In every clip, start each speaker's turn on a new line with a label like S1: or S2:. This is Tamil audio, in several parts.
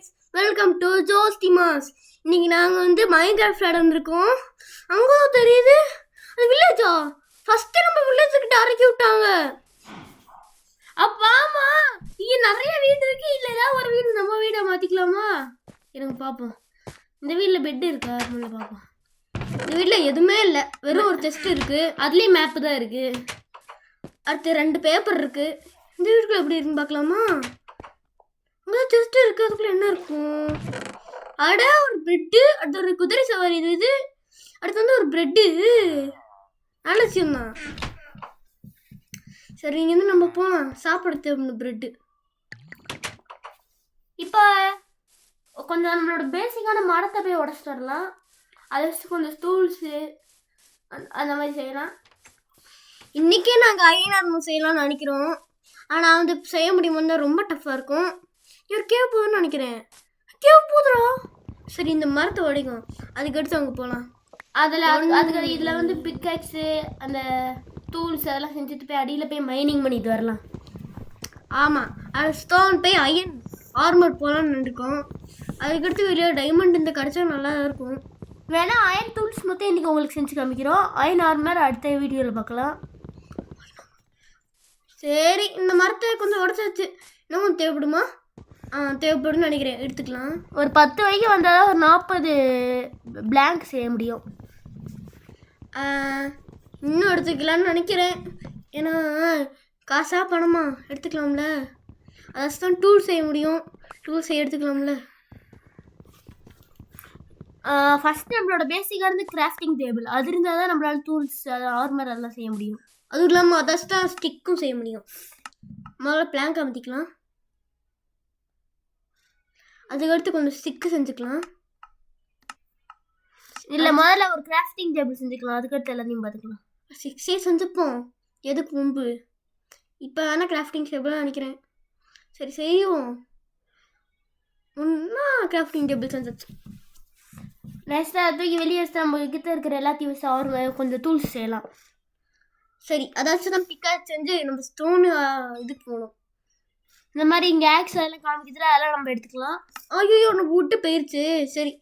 S1: guys, welcome to Joe's Timas. இன்னைக்கு நாங்க வந்து மைன்கிராஃப்ட் விளையாடிருக்கோம். அங்க தெரியுது அது வில்லேஜா. ஃபர்ஸ்ட் நம்ம வில்லேஜ் கிட்ட இறக்கி விட்டாங்க. அப்பாமா இங்க நிறைய வீடு இருக்கு. இல்ல ஏதாவது ஒரு வீடு நம்ம வீட மாத்திக்கலாமா? எனக்கு பாப்போம். இந்த வீட்ல பெட் இருக்கா? முன்ன பாப்போம். இந்த வீட்ல எதுவுமே இல்ல. வெறும் ஒரு செஸ்ட் இருக்கு. அதுலயும் மேப் தான் இருக்கு. அடுத்து 2 பேப்பர் இருக்கு. இந்த வீட்டுக்குள்ள எப்படி இருக்குன்னு பார்க்கலாமா? அங்கே செஸ்ட் இருக்கு. அதுக்குள்ள என்ன இருக்கும்? அட ஒரு பிரெட்டு. அடுத்து ஒரு குதிரை சவாரி இது. அடுத்து வந்து ஒரு பிரெட்டு. நல்ல விஷயம் தான். சரி இங்கேருந்து நம்ம போகலாம். சாப்பிட தேவை பிரெட்டு. இப்போ கொஞ்சம் நம்மளோட பேசிக்கான மரத்தை போய் உடச்சிட்டு வரலாம். அதை வச்சு கொஞ்சம் ஸ்டூல்ஸு அந்த மாதிரி செய்யலாம். இன்றைக்கே நாங்கள் ஐநார்மம் செய்யலாம்னு நினைக்கிறோம். ஆனால் வந்து செய்ய முடியுமோ ரொம்ப டஃப்பாக இருக்கும். இவர் கேவ் போகுதுன்னு நினைக்கிறேன். கேவ் போதுரா. சரி இந்த மரத்தை உடைக்கும். அதுக்கடுத்து அவங்க போகலாம். அதுக்கு இதில் வந்து பிக்கெக்ஸு அந்த டூல்ஸ் அதெல்லாம் செஞ்சுட்டு போய் அடியில் போய் மைனிங் பண்ணிட்டு வரலாம். ஆமாம், அது ஸ்டோன் போய் அயன் ஆர்மர் போகலான்னு நினைக்கோம். அதுக்கடுத்து வெளியே டைமண்ட் இந்த கிடச்சா நல்லா இருக்கும். வேணா அயன் டூல்ஸ் மொத்தம் இன்றைக்கி உங்களுக்கு செஞ்சு காமிக்கிறோம். அயன் ஆர்மர் அடுத்த வீடியோவில் பார்க்கலாம். சரி இந்த மரத்தை கொஞ்சம் உடச்சாச்சு. இன்னமும் தேவைப்படுமா? தேவைப்படுன்னு நினைக்கிறேன். எடுத்துக்கலாம். ஒரு 10 வரைக்கும் வந்தால் தான் ஒரு 40 பிளாங்க் செய்ய முடியும். இன்னும் எடுத்துக்கலான்னு நினைக்கிறேன். ஏன்னா காசா பணமா எடுத்துக்கலாம்ல. அதான் டூல் செய்ய முடியும். டூல் செய்ய எடுத்துக்கலாம்ல. ஃபஸ்ட் நம்மளோட பேசிக்காக கிராஃப்டிங் டேபிள் அது இருந்தால் தான் நம்மளால் டூல்ஸ் ஆர்மர் அதெல்லாம் செய்ய முடியும். அதுவும் இல்லாமல் அதான் ஸ்டிக்கும் செய்ய முடியும். முதல்ல பிளாங்க் அமைத்திக்கலாம். அதுக்கடுத்து கொஞ்சம் ஸ்டிக்கு செஞ்சுக்கலாம். இல்லை முதல்ல ஒரு கிராஃப்டிங் டேபிள் செஞ்சுக்கலாம். அதுக்கடுத்து எல்லாத்தையும் பார்த்துக்கலாம். 6 செஞ்சுப்போம். எதுக்கு முன்பு இப்போ வேணால் கிராஃப்டிங் டேபிளாக நினைக்கிறேன். சரி செய்வோம். ஒன்றா கிராஃப்டிங் டேபிள் செஞ்சாச்சு. நெக்ஸ்ட்டாக தூக்கி வெளியே வச்சு நம்ம கிட்ட இருக்கிற எல்லாத்தையும் வச்சு அவர் கொஞ்சம் டூல்ஸ் செய்யலாம். சரி அதாச்சும் தான் பிக்காச் செஞ்சு நம்ம ஸ்டோனு இதுக்கு போகணும். இந்த மாதிரி இங்கே ஆக்ஸ் அதெல்லாம் காமிக்கிறதுல அதெல்லாம் நம்ம எடுத்துக்கலாம். ஐயோ நம்ம விட்டு போயிடுச்சு. சரி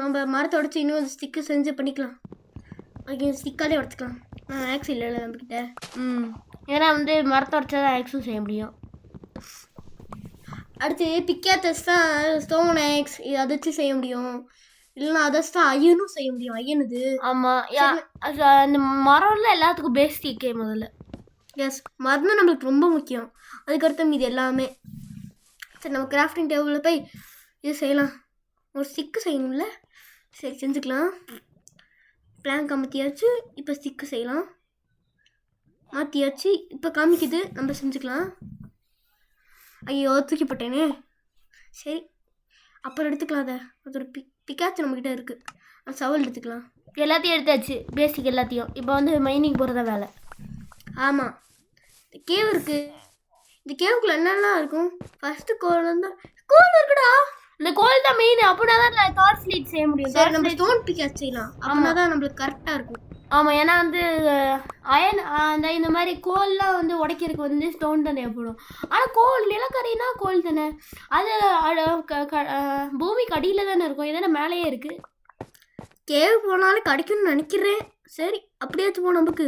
S1: நம்ம மரத்தை உடச்சி இன்னும் ஒரு ஸ்டிக்கு செஞ்சு பண்ணிக்கலாம். ஓகே ஸ்டிக்காலே உடச்சிக்கலாம். ஆக்ஸ் இல்லை நம்மக்கிட்ட. ஏன்னா வந்து மரத்தை உடச்சா தான் ஆக்ஸும் செய்ய முடியும். அடுத்து பிக்காச்சஸ் தான் ஸ்டோன் ஆக்ஸ் இது அதை வச்சு செய்ய முடியும். இல்லைன்னா அதான் ஐயனும் செய்ய முடியும். ஐயனுது. ஆமாம் அந்த மரம்ல எல்லாத்துக்கும் பேசிக்கே முதல்ல. எஸ் மரம் தான் நம்மளுக்கு ரொம்ப முக்கியம். அதுக்கடுத்து மீது எல்லாமே. சரி நம்ம கிராஃப்டிங் டேபிளில் போய் இது செய்யலாம். ஒரு ஸ்டிக்கு செய்யணும்ல. சரி செஞ்சுக்கலாம். பிளாங்க் அமர்த்தியாச்சு. இப்போ ஸ்டிக்கு செய்யலாம். மாற்றியாச்சு. இப்போ காமிக்குது. நம்ம செஞ்சுக்கலாம். ஐயோ தூக்கி போட்டேனே. சரி அப்புறம் எடுத்துக்கலாம். அதை அது ஒரு பிக்காச்சு நம்மக்கிட்ட இருக்குது. அந்த சவல் எடுத்துக்கலாம். எல்லாத்தையும் எடுத்தாச்சு பேசிக் எல்லாத்தையும். இப்போ வந்து மைனிங் போகிறதா வேலை. ஆமாம் இந்த கேவ் இருக்குது. இந்த கேவுக்குள்ள என்னெல்லாம் இருக்கும்? ஃபஸ்ட்டு கோல் இருந்தால் கோல் இருக்குடா. இந்த கோல் தான் மெயின். அப்படின்னா தான் டார்ச் லைட் செய்ய முடியும். சரி நம்ம ஸ்டோன் பிக்காச் செய்யலாம். அப்படின்னா தான் நம்மளுக்கு கரெக்டாக இருக்கும். ஆமாம் ஏன்னா வந்து அயன் அந்த இந்த மாதிரி கோல்லாம் வந்து உடைக்கிறதுக்கு வந்து ஸ்டோன் தான் தேவைப்படும். ஆனால் கோல் நிலக்கரினா கோல் தானே. அது பூமிக்கு அடியில் தானே இருக்கும். இதென்ன மேலேயே இருக்குது. கேவ் போனாலும் கிடைக்கும்னு நினைக்கிறேன். சரி அப்படியாச்சும் போவோம். நமக்கு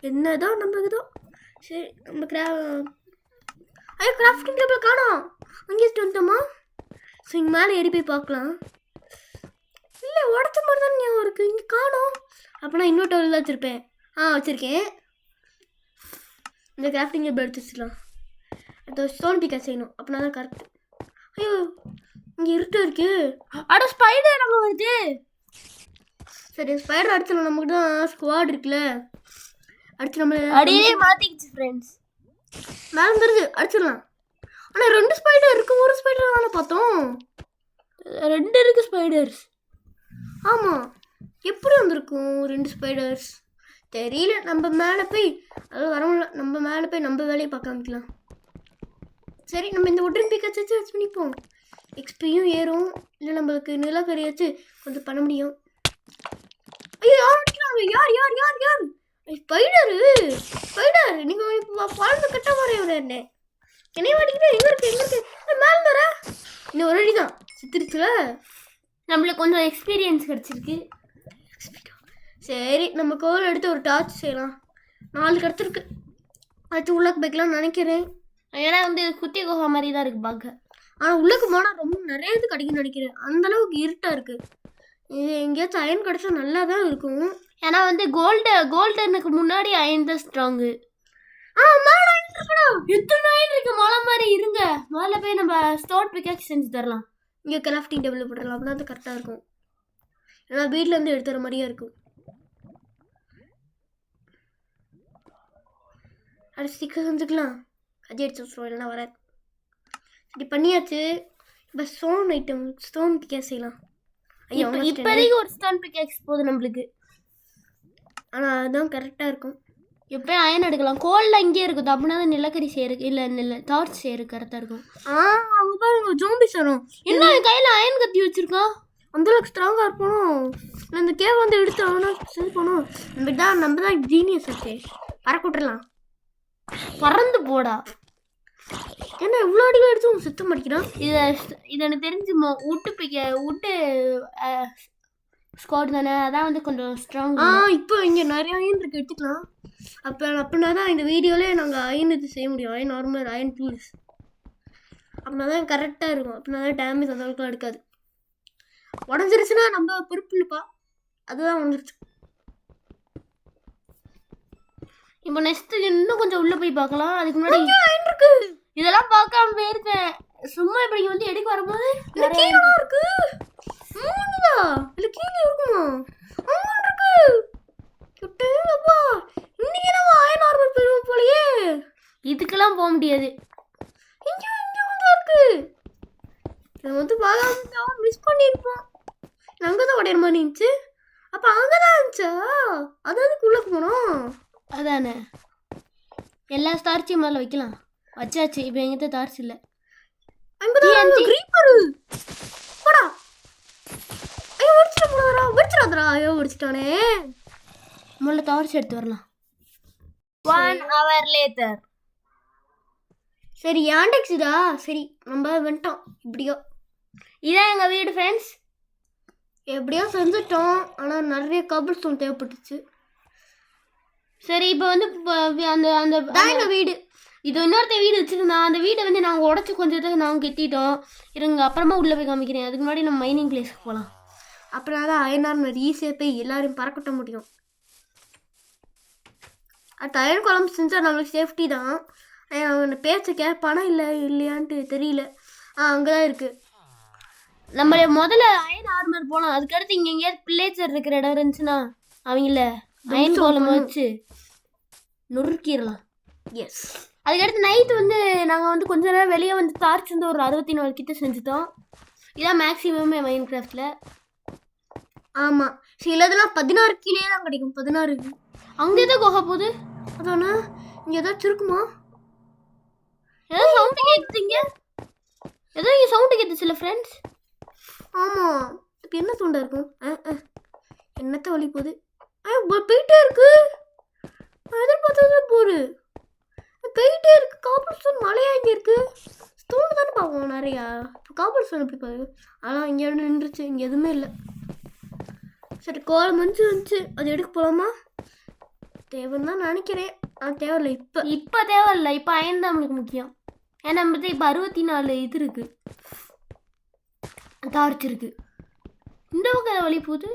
S1: என்னதோ நம்மளுக்குதோ. சரி நம்ம கிராஃப்டிங் டேபிள் காணோம். அங்கேயே வந்துட்டோமா? ஸோ இங்கே மேலே ஏறி போய் பார்க்கலாம். இல்லை உடச்ச மாதிரி தான் ஞாபகம் இருக்குது. இங்கே காணோம். அப்போ நான் இன்னொரு டேபிள் தான் வச்சுருப்பேன். வச்சுருக்கேன். இந்த கிராஃப்டிங் டேபிள் எடுத்து வச்சுக்கலாம். அடுத்த ஸ்டோன் பிக்கா செய்யணும். அப்படின்னா தான் கரெக்ட். ஐயோ இங்கே இருட்டு இருக்குது. அட ஸ்பைடர் நம்ம வருது. சரி ஸ்பைடர் அடிச்சிடலாம். நமக்கு தான் ஸ்குவாட் இருக்குல்ல. அடிச்சு நம்ம அடியே மாற்றிக்கிச்சு ஃப்ரெண்ட்ஸ். மேலே வந்துருது. அடிச்சிடலாம். ஆனால் 2 ஸ்பைடர் இருக்குது. ஒரு ஸ்பைடர் தானே பார்த்தோம். 2 இருக்குது ஸ்பைடர்ஸ். ஆமாம் எப்படி வந்திருக்கும் 2 ஸ்பைடர்ஸ் தெரியல. நம்ம மேலே போய் அது வரல. நம்ம மேலே போய் நம்ம வேலையை பார்க்க ஆரம்பிக்கலாம். சரி நம்ம இந்த உட்டன் பிக்காச்சு வச்சு பண்ணிப்போம். எக்ஸ்பியும் ஏறும். இல்லை நம்மளுக்கு நிலக்கரியாச்சு கொஞ்சம் பண்ண முடியும். ஐயோ யார் அடிக்கிறாங்க? யார் யார் யார் யார்? ஸ்பைடர் நீங்கள் இப்போ பழந்து கட்ட வரைய என்ன என்னையும் அடிக்கிட்டு எங்கே இருக்கு மேலே வர இன்னும் ஒரு அடி தான் சித்திருச்சுல. நம்மளுக்கு கொஞ்சம் எக்ஸ்பீரியன்ஸ் கிடச்சிருக்கு. சரி நம்ம கோல் எடுத்து ஒரு டார்ச் செய்யலாம். 4 கிடச்சிருக்கு. அது உள்ளக்கு போய்க்கலாம்னு நினைக்கிறேன். ஏன்னா வந்து குட்டி குகை மாதிரி தான் இருக்குது பார்க்க. ஆனால் உள்ளக்கு போனால் ரொம்ப நிறைய இது கிடைக்குன்னு நினைக்கிறேன். அந்தளவுக்கு இருட்டாக இருக்குது. இது எங்கேயாச்சும் அயன் கிடச்சா நல்லா தான் இருக்கும். ஏன்னா வந்து கோல்டனுக்கு முன்னாடி அயன் தான் ஸ்ட்ராங்கு. மேலே அயன் இருக்குடா. எத்தனை அயன் இருக்கு மலை மாதிரி. இருங்க முதல்ல போய் நம்ம ஸ்டோன் பிக்காக்ஸ் செஞ்சு தரலாம். இங்கே கிராஃப்டிங் டேபிள் போட்டுடலாம். அப்படின்னா அது கரெக்டாக இருக்கும். ஏன்னா வீட்டிலேருந்து எடுத்துகிற மாதிரியே இருக்கும். அது சீக்கிரம் செஞ்சுக்கலாம். கஜி அடிச்சு வச்சுருவோம் இல்லைன்னா வராது. இப்படி பண்ணியாச்சு. இப்போ ஸ்டோன் பிக்கேக்ஸ் செய்யலாம். ஐயோ இப்போதைக்கு ஒரு ஸ்டோன் பிக்கேக்ஸ் போதும் நம்மளுக்கு. ஆனால் அதுதான் கரெக்டாக இருக்கும். எப்போயும் அயன் எடுக்கலாம். கோலில் இங்கே இருக்குது அப்படின்னா தான் நிலக்கரி செய்யறதுக்கு இல்லை டார்ச் செய்யறதுக்கு கரெக்டாக இருக்கும். அவங்க பாருங்க ஜோம்பிஸ் வரும். என்ன கையில் அயன் கத்தி வச்சுருக்கான். அந்தளவுக்கு ஸ்ட்ராங்காக இருக்கணும். இந்த கேவ் வந்து எடுத்து அவனா செஞ்சு போகணும். நம்ம தான் ஜீனியஸ் வச்சு பறக்க விட்டுறலாம். பறந்து போடா. என்ன இவ்வளோ அடிகள் எடுத்து சுத்தம் படிக்கிறான். இது எனக்கு தெரிஞ்சு விட்டு ஸ்குவாட் தானே. அதான் வந்து கொஞ்சம் ஸ்ட்ராங். இப்போ இங்கே நிறைய அயன் இருக்கு எடுத்துக்கலாம். அப்படின்னா தான் இந்த வீடியோவிலே நாங்கள் அயன் இது செய்ய முடியும். அயன் நார்மல் அயன் டூல்ஸ் அப்படின்னா தான் கரெக்டாக இருக்கும். அப்படின்னா தான் டேமேஜ் அந்த அளவுக்குலாம் எடுக்காது. உடஞ்சிருச்சுன்னா நம்ம பொறுப்பு இல்லைப்பா. அதுதான் உடஞ்சிருச்சு. இப்போ நெக்ஸ்ட் இன்னும் கொஞ்சம் உள்ளே போய் பார்க்கலாம். அதுக்கு முன்னாடி இருக்கு. இதெல்லாம் பார்க்காம போயிருக்கேன். சும்மா இப்படி வந்து எடுக்க வரும்போது கீழே இருக்கு. 3 தான் இல்லை கீழே இருக்குமா? இருக்கு கிட்டேப்பா. இன்னைக்கு நம்ம அயன் நார்மல் போயிருவோம் போலயே. இதுக்கெல்லாம் போக முடியாது. இங்கே வந்து இருக்கு. இதை வந்து பார்க்காம மிஸ் பண்ணியிருப்போம். அங்கே தான் உடையிற மாதிரி இருந்துச்சு. அப்போ அங்கே தான் இருந்துச்சா? அதாவது உள்ளக்கு போனோம். அதானே எல்லா டார்ச்சையும் முதல்ல வைக்கலாம். வச்சாச்சு. இப்போ எங்கிட்ட டார்ச் இல்லை. முதல்ல டார்ச் எடுத்து வரலாம். 1 hour later. சரி யாண்டெக்ஸுடா. சரி நம்ம வந்துட்டோம். இப்படியோ இதான் எங்கள் வீடு ஃப்ரெண்ட்ஸ். எப்படியோ செஞ்சுட்டோம். ஆனால் நிறைய கபல் ஸ்டோன் தேவைப்பட்டுச்சு. சரி இப்போ வந்து அந்த அந்த வீடு இது இன்னொருத்த வீடு வச்சுருந்தா. அந்த வீடை வந்து நாங்கள் உடச்சி கொஞ்சத்துக்கு நாங்கள் கெட்டிட்டோம். இருங்க அப்புறமா உள்ளே போய் காமிக்கிறேன். அதுக்கு முன்னாடி நம்ம மைனிங் பிளேஸ்க்கு போகலாம். அப்படின்னா தான் அயனார் ஈஸியாக போய் எல்லாரையும் பறக்கட்ட முடியும். அது அயன் குழம்பு செஞ்சால் நம்மளுக்கு சேஃப்டி தான். அவங்க பேச்ச பணம் இல்லையான்ட்டு தெரியல. அங்கே தான் இருக்குது. நம்ம முதல்ல அயன் ஆர்மர் போனோம். அதுக்கடுத்து இங்கே எங்கேயாவது பிள்ளைச்சர் இருக்கிற இடம் இருந்துச்சுன்னா அவங்கள அயன் கோலம் வச்சு நொறுக்கிடலாம். எஸ். அதுக்கடுத்து நைட்டு வந்து நாங்கள் வந்து கொஞ்ச நேரம் வெளியே வந்து டார்ச் வந்து ஒரு 64 கிட்ட செஞ்சுட்டோம். இதான் மேக்ஸிமமே மைண்ட் கிராஃப்டில். ஆமாம் சிலதெல்லாம் 16 கீழே தான் கிடைக்கும். 16 அங்கே தான் குகை போகுது. அதானே இங்கே ஏதாச்சும் இருக்குமா? ஏதோ சவுண்டு கேட்குதுங்க. ஏதோ இங்கே சவுண்டு கேட்டுச்சுல ஃப்ரெண்ட்ஸ். ஆமாம் இப்போ என்ன சவுண்டாக இருக்கும்? என்னத்த வழி போகுது? போயிட்டே இருக்கு. எதிர்பார்த்தது போரு போயிட்டே இருக்கு. காப்பர் ஸ்டோன் மழையா இங்கே இருக்கு. ஸ்டோன் தானே பார்ப்போம் நிறையா. இப்போ காப்பர் ஸ்டோன் எப்படி பாரு. ஆனால் இங்கே நின்றுச்சு. இங்கே எதுவுமே இல்லை. சரி கோலம் வந்துச்சு. அது எடுக்க போகலாமா? தேவைன்னு தான் நினைக்கிறேன். தேவையில்லை. இப்போ தேவையில்லை. இப்போ அயன் தான் நம்மளுக்கு முக்கியம். ஏன்னா நம்ம இப்போ 64 இது இருக்கு. டார்ச் இருக்கு. இந்த பக்கம் வழி போகுது.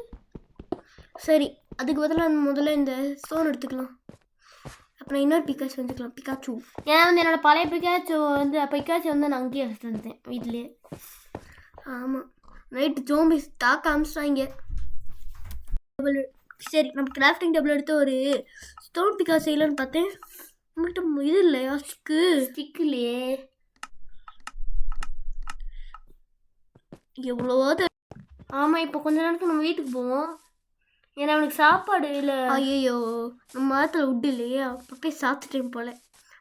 S1: சரி அதுக்கு பதிலாக முதல்ல இந்த ஸ்டோன் எடுத்துக்கலாம். அப்புறம் இன்னொரு பிக்காச்சு வந்துக்கலாம். பிக்காச்சு ஏன்னா வந்து என்னோட பழைய பிக்காச்சு வந்து நான் அங்கேயே வச்சுருந்தேன் வீட்லேயே. ஆமாம் நைட்டு ஜோம்பிஸ் தாக்க ஆரம்பிச்சிட்டாங்க. சரி நம்ம கிராஃப்டிங் டேபிள் எடுத்து ஒரு ஸ்டோன் பிக்காச்சு செய்யலான்னு பார்த்தேன். நம்மகிட்ட இது இல்லையா ஸ்டிக் இல்லையே. எவ்வளவோ. ஆமாம் இப்போ கொஞ்ச நேரத்துக்கு நம்ம வீட்டுக்கு போவோம். ஏன்னா அவனுக்கு சாப்பாடு இல்லை. ஐயோ நம்ம மரத்தில் விட்டு இல்லையா. அப்போ போய் சாப்பிட்டுட்டேன் போல்.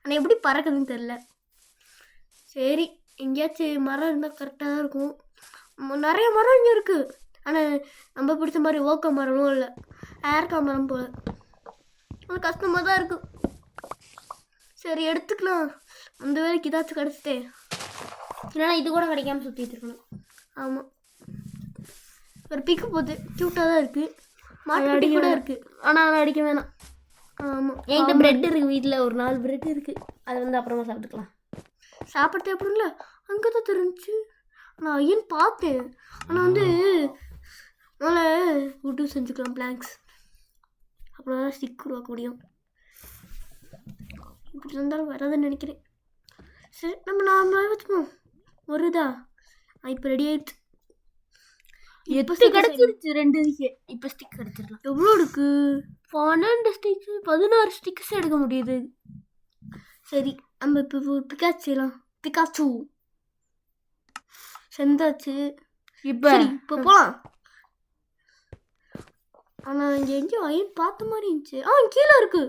S1: ஆனால் எப்படி பறக்குதுன்னு தெரில. சரி எங்கேயாச்சும் மரம் இருந்தால் கரெக்டாக தான் இருக்கும். நிறைய மரம் இங்கே இருக்குது. ஆனால் நம்ம பிடிச்ச மாதிரி ஓக்க மரமும் இல்லை. ஏர்க்கா மரம் போல். அது கஷ்டமாக தான் இருக்குது. சரி எடுத்துக்கலாம். அந்த வேலைக்கு ஏதாச்சும் கிடச்சிட்டே. இல்லைன்னா இது கூட கிடைக்காம சுற்றிட்டு இருக்கணும். ஆமாம், ஒரு பிக்கு போகுது, க்யூட்டாக தான் இருக்குது, மாட்டு கூட இருக்குது. ஆனால் அதை அடிக்க வேணாம். ஆமாம், என்கிட்ட ப்ரெட் இருக்குது வீட்டில், ஒரு 4 ப்ரெட் இருக்குது. அதை வந்து அப்புறமா சாப்பிட்டுக்கலாம். சாப்பிட்றது எப்படிங்களா அங்கே தான் தெரிஞ்சு நான் ஐயன் பார்த்தேன். ஆனால் வந்து அதனால் விட்டு செஞ்சுக்கலாம் பிளாங்க்ஸ், அப்புறம் தான் ஸ்டிக் உருவாக்க முடியும். இப்படி இருந்தாலும் வராதுன்னு நினைக்கிறேன். சரி, நம்ம நாம வச்சுப்போம். வருதா? இப்போ ரெடி ஆயிடுச்சு. எப்போ கிடச்சிருச்சு 2 இருக்கு. இப்போ ஸ்டிக் எடுத்துடலாம். எவ்வளோ இருக்கு? 12 ஸ்டிக்ஸ், 16 ஸ்டிக்ஸ் எடுக்க முடியுது. சரி, நம்ம இப்போ பிகாச்சு செய்யலாம். பிகாச்சு செந்தாச்சு. இப்போ போகலாம். ஆனால் இங்கே எங்கேயும் ஐயன் பார்த்த மாதிரி இருந்துச்சு. கீழே இருக்கு.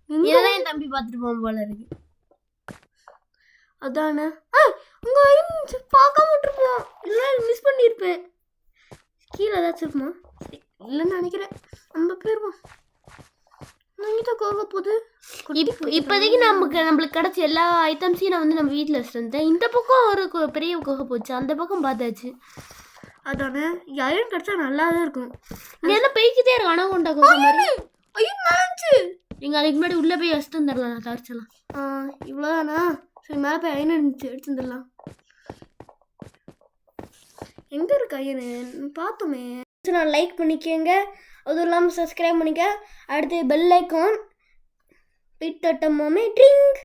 S1: இதெல்லாம் என் தம்பி பார்த்துட்டு போகும் போல இருக்கு. அதானே உங்க ஐயன் பார்க்காம விட்டுருப்போம், இல்லை மிஸ் பண்ணியிருப்பேன். கீழே ஏதாச்சும் இருக்குமா? சரி, இல்லைன்னு நினைக்கிறேன். நம்ம போயிருவோம். இங்கே கோக போகுது. இப்போதைக்கு நம்மளுக்கு கிடச்ச எல்லா ஐட்டம்ஸையும் நான் வந்து நம்ம வீட்டில் வச்சுருந்தேன். இந்த பக்கம் ஒரு பெரிய கோகை போச்சு, அந்த பக்கம் பார்த்தாச்சு. அதானே ஐயன் கிடச்சா நல்லா தான் இருக்கும். இங்கே எல்லாம் பெய்க்கிட்டே இருக்கு. ஆனால் கொண்டா கோகை மாதிரி ஐயன் மேலே நீங்கள் அதுக்கு முன்னாடி உள்ளே போய் வச்சுட்டு வந்துடலாம். நான் தரிச்சலாம். இவ்வளோதானா? சரி, மேலே போய் ஐயன் இருந்துச்சு, எடுத்து வந்துடலாம். எங்கே இருக்கு ஐயனு? பார்த்தோமே. நான் லைக் பண்ணிக்கங்க, அதுவும் இல்லாமல் சப்ஸ்கிரைப் பண்ணிக்க. அடுத்து பெல் ஐக்கான் பிட் தட்டமாமே ட்ரிங்க்.